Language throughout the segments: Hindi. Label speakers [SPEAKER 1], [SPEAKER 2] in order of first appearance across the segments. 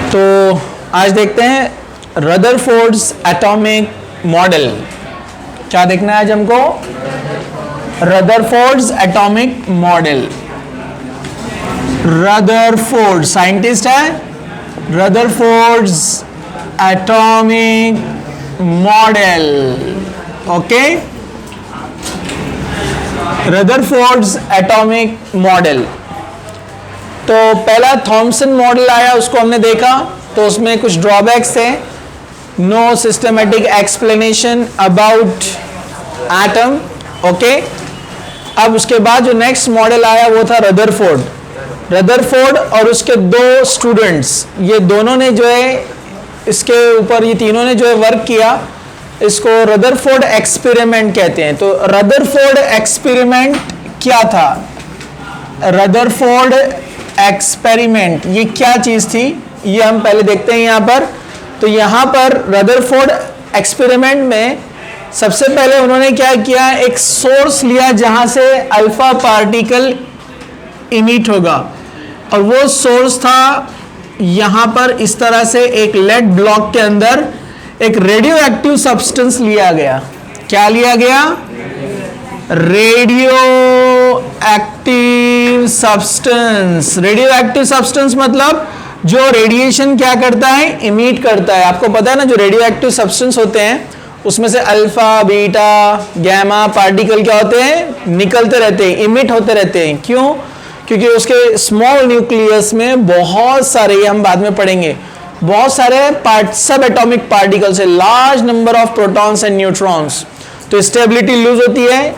[SPEAKER 1] तो आज देखते हैं रदरफोर्ड्स एटॉमिक मॉडल। क्या देखना है आज हमको? Rutherford's atomic model. Rutherford scientist है, Rutherford's atomic model. Okay, Rutherford's atomic model. तो पहला थॉमसन मॉडल आया, उसको हमने देखा, तो उसमें कुछ ड्रॉबैक्स थे। No systematic explanation about atom. Okay, अब उसके बाद जो नेक्स्ट मॉडल आया वो था रदरफोर्ड और उसके दो स्टूडेंट्स। ये दोनों ने जो है इसके ऊपर, ये तीनों ने जो है वर्क किया। इसको रदरफोर्ड एक्सपेरिमेंट कहते हैं। तो रदरफोर्ड एक्सपेरिमेंट क्या था? रदरफोर्ड एक्सपेरिमेंट ये क्या चीज थी, ये हम पहले देखते हैं यहां पर। तो यहां पर रदरफोर्ड एक्सपेरिमेंट में सबसे पहले उन्होंने क्या किया, एक सोर्स लिया जहां से अल्फा पार्टिकल इमिट होगा, और वो सोर्स था यहां पर इस तरह से एक लेड ब्लॉक के अंदर एक रेडियो एक्टिव सब्सटेंस लिया गया। क्या लिया गया? Radio active substance. Radio active substance मतलब जो रेडिएशन क्या करता है, इमिट करता है। आपको पता है ना, जो रेडियो एक्टिव सब्सटेंस होते हैं उसमें से अल्फा, बीटा, गैमा पार्टिकल क्या होते हैं, निकलते रहते हैं, इमिट होते रहते हैं। क्यों? क्योंकि उसके स्मॉल न्यूक्लियस में बहुत सारे, ये हम बाद में पढ़ेंगे, बहुत सारे सब एटॉमिक पार्टिकल्स है, large number of protons and neutrons. तो स्टेबिलिटी लूज होती है,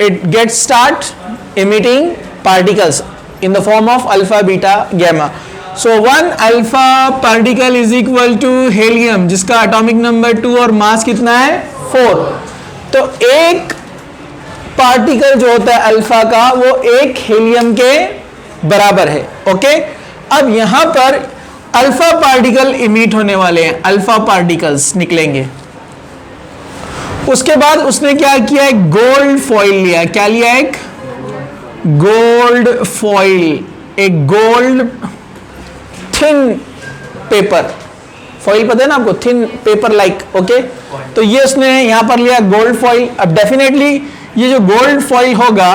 [SPEAKER 1] it gets start emitting particles in the form of alpha, beta, gamma. So one alpha particle is equal to helium, जिसका एटॉमिक नंबर 2 और मास कितना है, 4। तो एक पार्टिकल जो होता है अल्फा का, वो एक हीलियम के बराबर है। ओके, अब यहां पर अल्फा पार्टिकल इमिट होने वाले हैं, अल्फा पार्टिकल्स निकलेंगे। उसके बाद उसने क्या किया, एक गोल्ड फॉइल लिया। क्या लिया? एक गोल्ड फॉइल, एक गोल्ड थिन पेपर। फॉइल पता है ना आपको, थिन पेपर लाइक। ओके, तो ये उसने यहां पर लिया गोल्ड फॉइल। अब डेफिनेटली ये जो गोल्ड फॉइल होगा,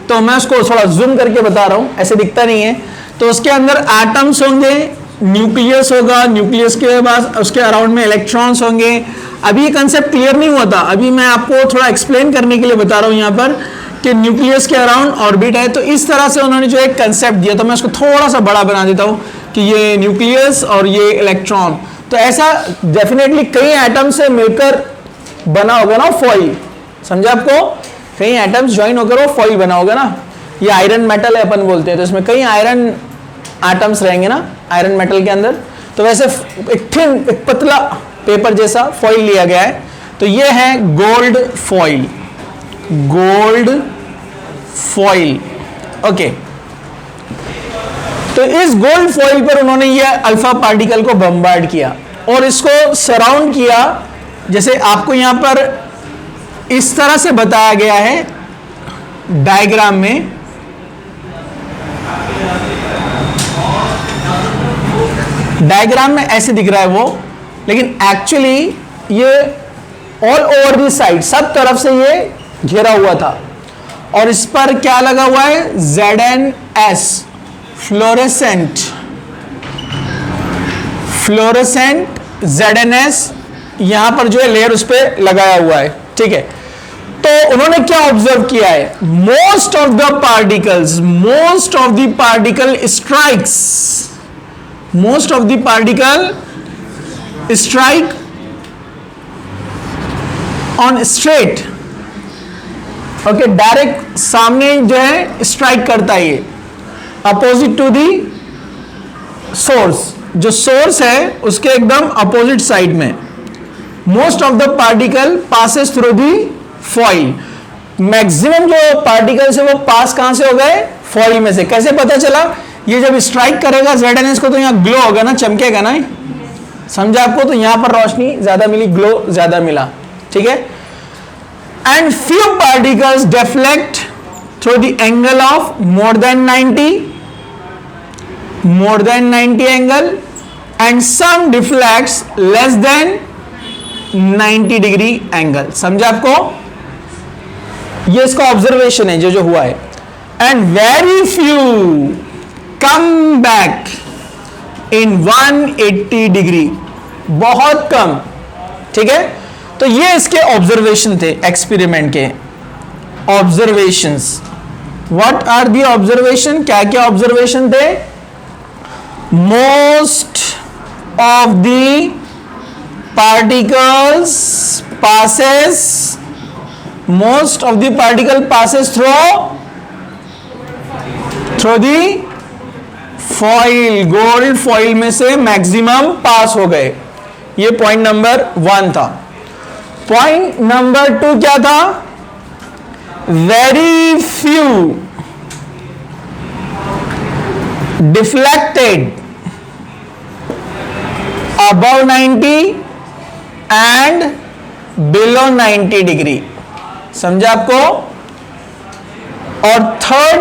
[SPEAKER 1] तो मैं उसको थोड़ा जूम करके बता रहा हूं, ऐसे दिखता नहीं है। तो उसके अंदर एटम्स होंगे, न्यूक्लियस होगा, न्यूक्लियस के बाद उसके अराउंड में इलेक्ट्रॉन्स होंगे। अभी ये कंसेप्ट क्लियर नहीं हुआ था, अभी मैं आपको थोड़ा एक्सप्लेन करने के लिए बता रहा हूं यहां पर कि न्यूक्लियस के अराउंड ऑर्बिट है। तो इस तरह से उन्होंने जो एक कंसेप्ट दिया, तो मैं उसको थोड़ा सा बड़ा बना देता हूं कि ये न्यूक्लियस और ये इलेक्ट्रॉन। तो ऐसा डेफिनेटली कई एटम से मिलकर बना होगा ना फॉइल, समझा आपको? कई एटम्स ज्वाइन होकर वो फॉइल बना होगा ना। ये आयरन मेटल है अपन बोलते हैं, तो इसमें कई आयरन एटम्स रहेंगे ना आयरन मेटल के अंदर। तो वैसे एक थिन, एक पतला पेपर जैसा फॉइल लिया गया है। तो ये है gold foil, gold foil. Okay, तो इस गोल्ड फॉइल पर उन्होंने ये अल्फा पार्टिकल को बम्बार्ड किया और इसको सराउंड किया। जैसे आपको यहां पर इस तरह से बताया गया है डायग्राम में। डायग्राम में ऐसे दिख रहा है वो, लेकिन एक्चुअली ये ऑल ओवर दी साइड, सब तरफ से ये घेरा हुआ था। और इस पर क्या लगा हुआ है, ZnS, फ्लोरेसेंट, फ्लोरेसेंट ZnS यहां पर जो है लेयर उस पर लगाया हुआ है। ठीक है, तो उन्होंने क्या ऑब्जर्व किया है, most of the particle strikes, most of the particle strike on straight. Okay, direct सामने जो है स्ट्राइक करता है ये, अपोजिट टू दी सोर्स। जो सोर्स है उसके एकदम अपोजिट साइड में। Most of the particle passes through the foil. Maximum जो पार्टिकल्स है वो पास कहां से हो गए, फॉइल में से। कैसे पता चला? ये जब स्ट्राइक करेगा ZnS को, तो यहां ग्लो होगा ना, चमकेगा ना, समझा आपको? तो यहां पर रोशनी ज्यादा मिली, ग्लो ज्यादा मिला। ठीक है, and few particles deflect through the angle of more than 90 angle, and some deflects less than 90 degree angle. समझा आपको? ये इसका ऑब्जर्वेशन है जो हुआ है। And very few come back in 180 degree, बहुत कम। ठीक है, तो ये इसके ऑब्जर्वेशन थे, एक्सपेरिमेंट के observations. What are the observation? क्या क्या ऑब्जर्वेशन थे? Most of the particles passes through the foil, gold foil में से मैक्सिमम पास हो गए। ये पॉइंट नंबर 1 था। पॉइंट नंबर 2 क्या था? Very few deflected above 90 and below 90 degree. समझा आपको? और थर्ड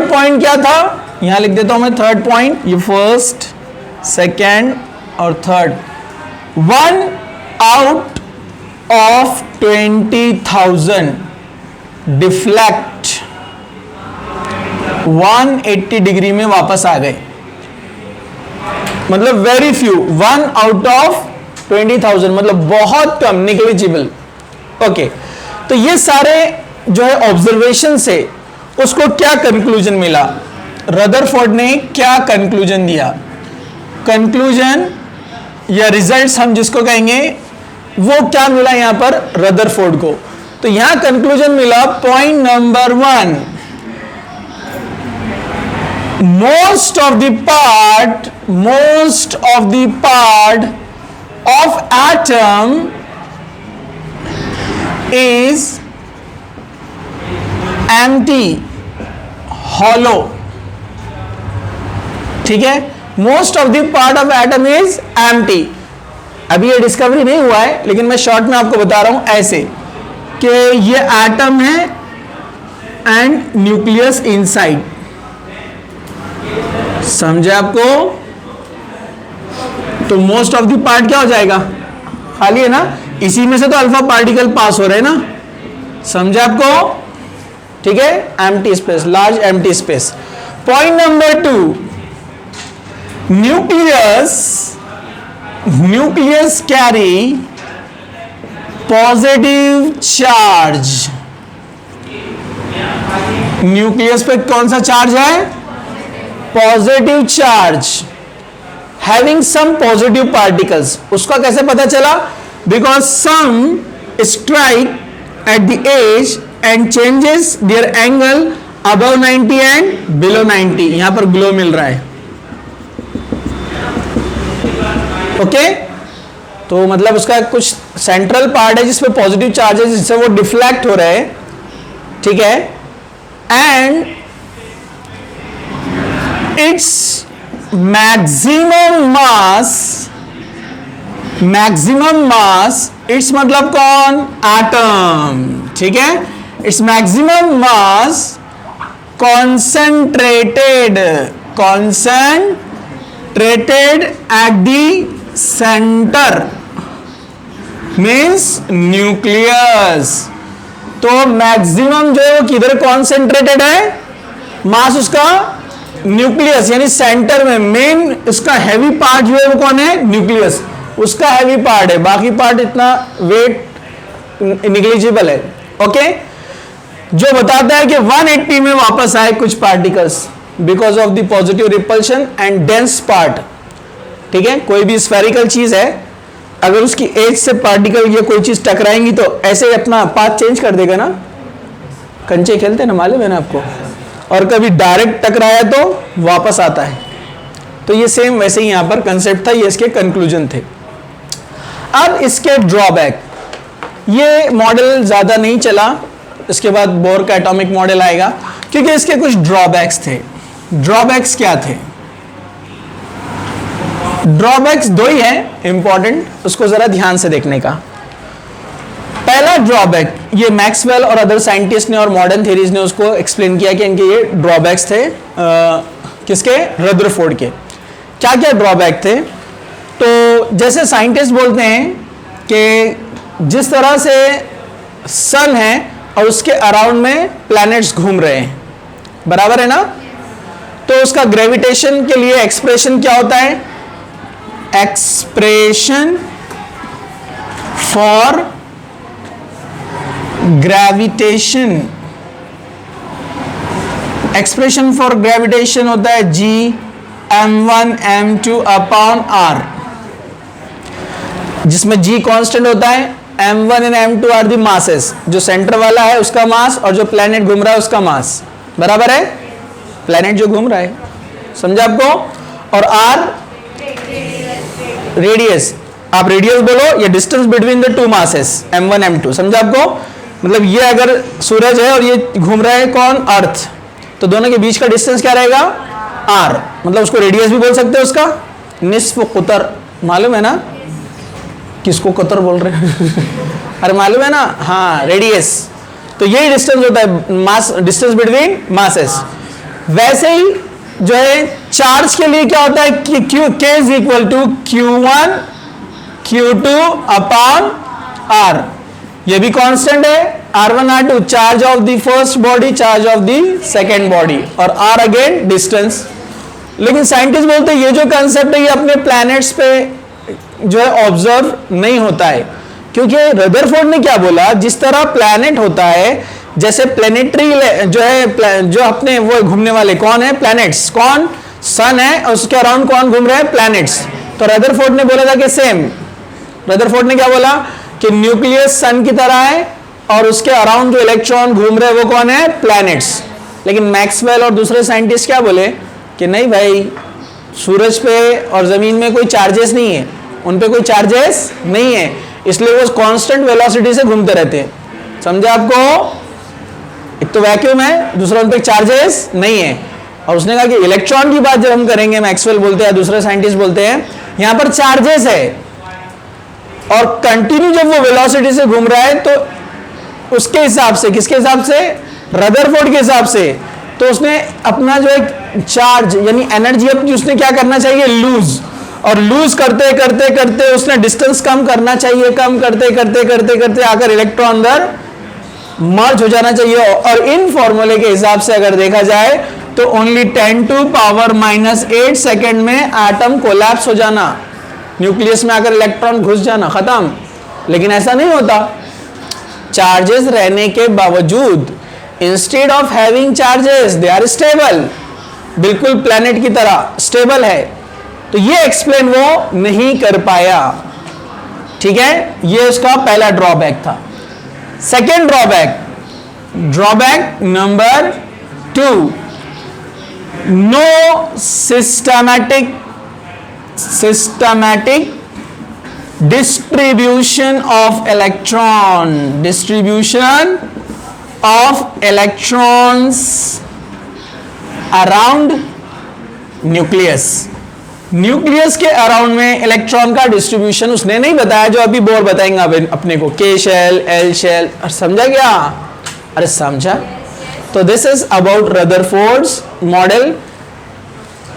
[SPEAKER 1] पॉइंट क्या था? यहां लिख देता हूं मैं थर्ड पॉइंट। ये फर्स्ट, सेकेंड और third. 1 out of 20,000 deflect 180 degree में वापस आ गए। मतलब वेरी फ्यू, 1 आउट ऑफ 20,000, मतलब बहुत कम, निग्लिजिबल। ओके, तो ये सारे जो है ऑब्जर्वेशन से उसको क्या कंक्लूजन मिला? रदरफोर्ड ने क्या कंक्लूजन दिया? कंक्लूजन या रिजल्ट्स हम जिसको कहेंगे, वो क्या मिला यहां पर रदरफोर्ड को? तो यहां कंक्लूजन मिला, point number 1, most of the part of atom is empty, hollow। ठीक है, most of the part of atom is empty। अभी ये डिस्कवरी नहीं हुआ है, लेकिन मैं शॉर्ट में आपको बता रहा हूं ऐसे कि ये एटम है एंड न्यूक्लियस इनसाइड। समझे आपको? तो मोस्ट ऑफ द पार्ट क्या हो जाएगा? खाली है ना, इसी में से तो अल्फा पार्टिकल पास हो रहे हैं ना। समझे आपको? ठीक है, empty space, large empty space. Point number 2, nucleus carry positive charge. Nucleus पे कौन सा चार्ज है? Positive charge, having some positive particles. उसका कैसे पता चला? Because some strike at the edge and changes their angle above 90 and below 90। यहां पर ग्लो मिल रहा है। ओके, तो मतलब उसका कुछ सेंट्रल पार्ट है जिसपे पॉजिटिव चार्ज है, जिससे वो डिफ्लेक्ट हो रहे हैं। ठीक है, and its maximum mass, its मतलब कौन? एटम। ठीक है, its maximum mass concentrated at the center means nucleus। तो मैक्सिमम जो है वो किधर कॉन्सेंट्रेटेड है? मास उसका न्यूक्लियस यानी सेंटर में। मेन इसका हैवी पार्ट जो है वो कौन है? न्यूक्लियस, उसका हैवी पार्ट है। बाकी पार्ट इतना वेट निग्लिजिबल है। ओके, जो बताता है कि 180 में वापस आए कुछ particles because of the positive repulsion and dense part. ठीक है, कोई भी स्फेरिकल चीज है, अगर उसकी एज से पार्टिकल या कोई चीज टकराएंगी तो ऐसे अपना पाथ चेंज कर देगा ना। कंचे खेलते हैं ना, मालूम है ना आपको? और कभी डायरेक्ट टकराया तो वापस आता है। तो ये सेम वैसे ही यहां पर कंसेप्ट था, ये इसके कंक्लूजन थे। अब इसके ड्रॉबैक, ये मॉडल ज्यादा नहीं चला, इसके बाद बोर का एटॉमिक मॉडल आएगा, क्योंकि इसके कुछ ड्रॉबैक्स थे। ड्रॉबैक्स क्या थे? ड्रॉबैक्स 2 ही है इंपॉर्टेंट, उसको जरा ध्यान से देखने का। पहला ड्रॉबैक, ये मैक्सवेल और अदर साइंटिस्ट ने और मॉडर्न थ्योरीज ने उसको एक्सप्लेन किया कि इनके ये ड्रॉबैक्स थे। किसके? रदरफोर्ड के। क्या क्या ड्रॉबैक थे? तो जैसे साइंटिस्ट बोलते हैं कि जिस तरह से सन है और उसके अराउंड में प्लैनेट्स घूम रहे हैं, बराबर है ना, तो उसका ग्रेविटेशन के लिए एक्सप्रेशन क्या होता है? Expression for gravitation, expression for gravitation होता है G m1 m2 upon r, जिसमें G कांस्टेंट होता है, m1 and m2 are the masses, जो सेंटर वाला है उसका मास और जो प्लेनेट घूम रहा है उसका मास, बराबर है, प्लेनेट जो घूम रहा है, समझा आपको? और r रेडियस, आप रेडियस बोलो या distance between the two masses m1 m2, समझा आपको? मतलब ये अगर सूरज है और ये घूम रहा है कौन? अर्थ, तो दोनों के बीच का डिस्टेंस क्या रहेगा? r, मतलब उसको रेडियस भी बोल सकते हैं उसका, निस्फ कुतर, मालूम है ना? किसको कतर बोल रहे हैं? अरे मालूम है ना, हाँ रेडियस, तो यही डिस्टेंस होता है, मास, डिस्टेंस बिटवीन मासेस। वैसे ही जो है चार्ज के लिए क्या होता है कि K is equal to Q1 Q2 upon R, ये भी कांस्टेंट है, R1 R2 charge of the first body, charge of the second body, और R अगेन डिस्टेंस। लेकिन साइंटिस्ट बोलते हैं ये जो कंसेप्ट है ये अपने प्लैनेट्स पे जो है ऑब्जर्व नहीं होता है, क्योंकि रदरफोर्ड ने क्या बोला, जिस तरह प्लैनेट होता है, जैसे प्लेनेटरी जो है, जो अपने वो घूमने वाले कौन है? प्लैनेट्स, कौन? सन है और उसके अराउंड कौन घूम रहे हैं? प्लैनेट्स। तो रदरफोर्ड ने बोला था कि सेम, रदरफोर्ड ने क्या बोला कि न्यूक्लियस सन की तरह है और उसके अराउंड जो इलेक्ट्रॉन घूम रहे हैं वो कौन है? प्लैनेट्स। लेकिन मैक्सवेल और दूसरे साइंटिस्ट क्या बोले कि नहीं भाई, सूरज पे और जमीन में कोई चार्जेस नहीं है, उन पे कोई चार्जेस नहीं है, इसलिए वो कांस्टेंट वेलोसिटी से घूमते रहते हैं, समझे आपको? एक तो वैक्यूम है, दूसरा उन पे चार्जेस नहीं है। और उसने कहा कि इलेक्ट्रॉन की बात जब हम करेंगे, मैक्सवेल बोलते हैं, दूसरे साइंटिस्ट बोलते हैं, यहां पर चार्जेस है और कंटिन्यू जब वो वेलोसिटी से घूम रहा है तो उसके हिसाब से, किसके हिसाब से? रदरफोर्ड के हिसाब से, तो उसने अपना जो एक चार्ज यानी एनर्जी अपनी उसने क्या करना चाहिए? लूज, और लूज करते करते करते उसने डिस्टेंस कम करना चाहिए, कम करते करते करते करते आकर इलेक्ट्रॉन अंदर मर्ज हो जाना चाहिए। और इन फॉर्मूले के हिसाब से अगर देखा जाए तो ओनली 10⁻⁻8 सेकेंड में एटम कोलैप्स हो जाना, न्यूक्लियस में आकर इलेक्ट्रॉन घुस जाना, खत्म। लेकिन ऐसा नहीं होता, चार्जेस रहने के बावजूद, instead of having charges they are stable, बिल्कुल प्लैनेट की तरह स्टेबल है। तो ये एक्सप्लेन वो नहीं कर पाया, ठीक है? ये उसका पहला ड्रॉबैक था। Second drawback, drawback number 2, no systematic distribution of electrons around nucleus। Nucleus के अराउंड में इलेक्ट्रॉन का डिस्ट्रीब्यूशन उसने नहीं बताया, जो अभी बोर बताएंगे अपने को, K शेल, L शेल, समझा क्या? अरे समझा? तो this is about Rutherford's model,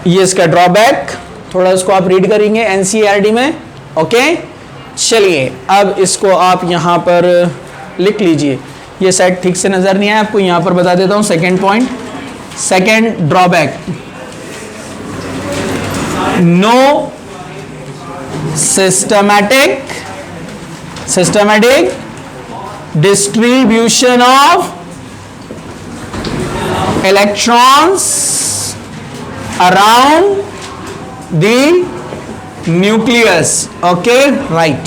[SPEAKER 1] ये इसका ड्रॉबैक, थोड़ा इसको आप रीड करेंगे एनसीईआरटी में, ओके? चलिए अब इसको आप यहां पर लिख लीजिए, ये सेट ठीक से नजर नहीं आया आपको, यहां पर बता देता हूं second point, second drawback, no systematic distribution of electrons around the nucleus, okay, right?